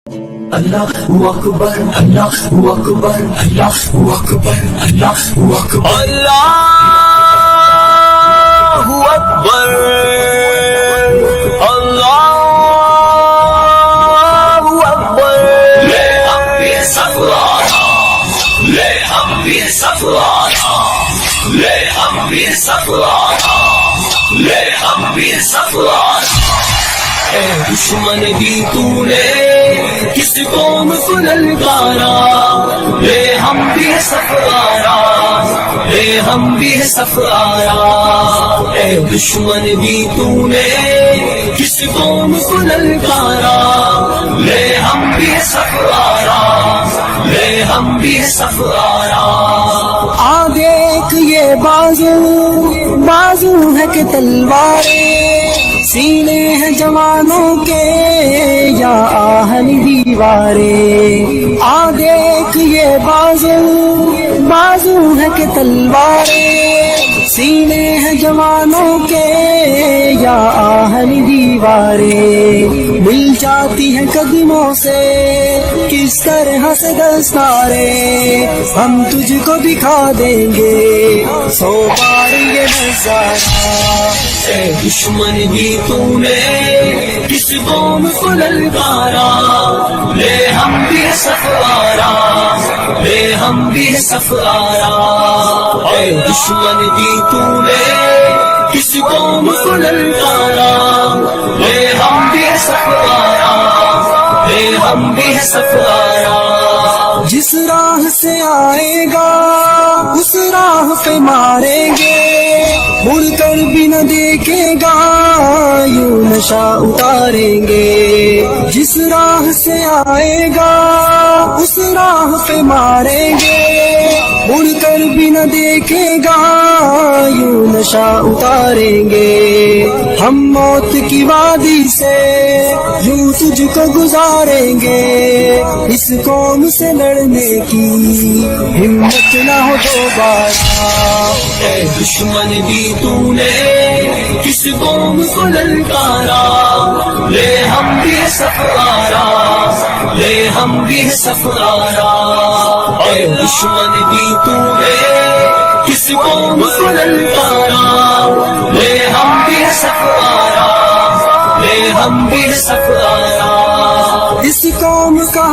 Allahu Akbar, Allahu Akbar, Allahu Akbar, Allahu Akbar, Allahu Akbar, Allahu Akbar. Le hum bhi safrana, le hum bhi safrana, le hum bhi safrana, le hum bhi safrana. اے دشمن بھی تو نے کس قوم کو للکارا، لے ہم بھی سفارا، لے ہم بھی سفارا. اے دشمن بھی تو نے کس قوم کو للکارا، لے ہم بھی سفارا، لے ہم بھی سفارا. آ دیکھ یہ بازو بازو ہے کہ تلواریں، سینے ہیں جوانوں کے یا آہن دیواریں. آ دیکھ یہ بازو بازو ہے کہ تلواریں، سینے ہیں جوانوں کے یا آہن دیواریں. مل جاتی ہیں قدموں سے کس طرح سے دستاریں، ہم تجھ کو دکھا دیں گے 100 بار یہ نظارہ. اے دشمن بھی تو نے کس قوم کو للکارا، لے ہم بھی سفارا، لے ہم بھی سفارا. اے دشمن بھی تو نے کس قوم کو للکارا، لے ہم بھی سفارا، لے ہم بھی سفارا. جس راہ سے آئے گا اس راہ پہ ماریں گے، مڑ کر بھی نہ دیکھے گا یوں نشہ اتاریں گے. جس راہ سے آئے گا اس راہ پہ ماریں گے، مڑ کر بھی نہ دیکھے گا یوں نشہ اتاریں گے. ہم موت کی وادی سے یوں تجھ کو گزاریں گے، اس قوم سے لڑنے کی ہمت نہ ہو دوبارہ. اے دشمن بھی تو نے کس قوم کو للکارا، لے ہم بھی سفارا، لے ہم بھی سفارا. اے دشمن بھی تو نے کس قوم کو للکارا، لے ہم بھی سفارا، لے ہم بھی سفارا. اس قوم کا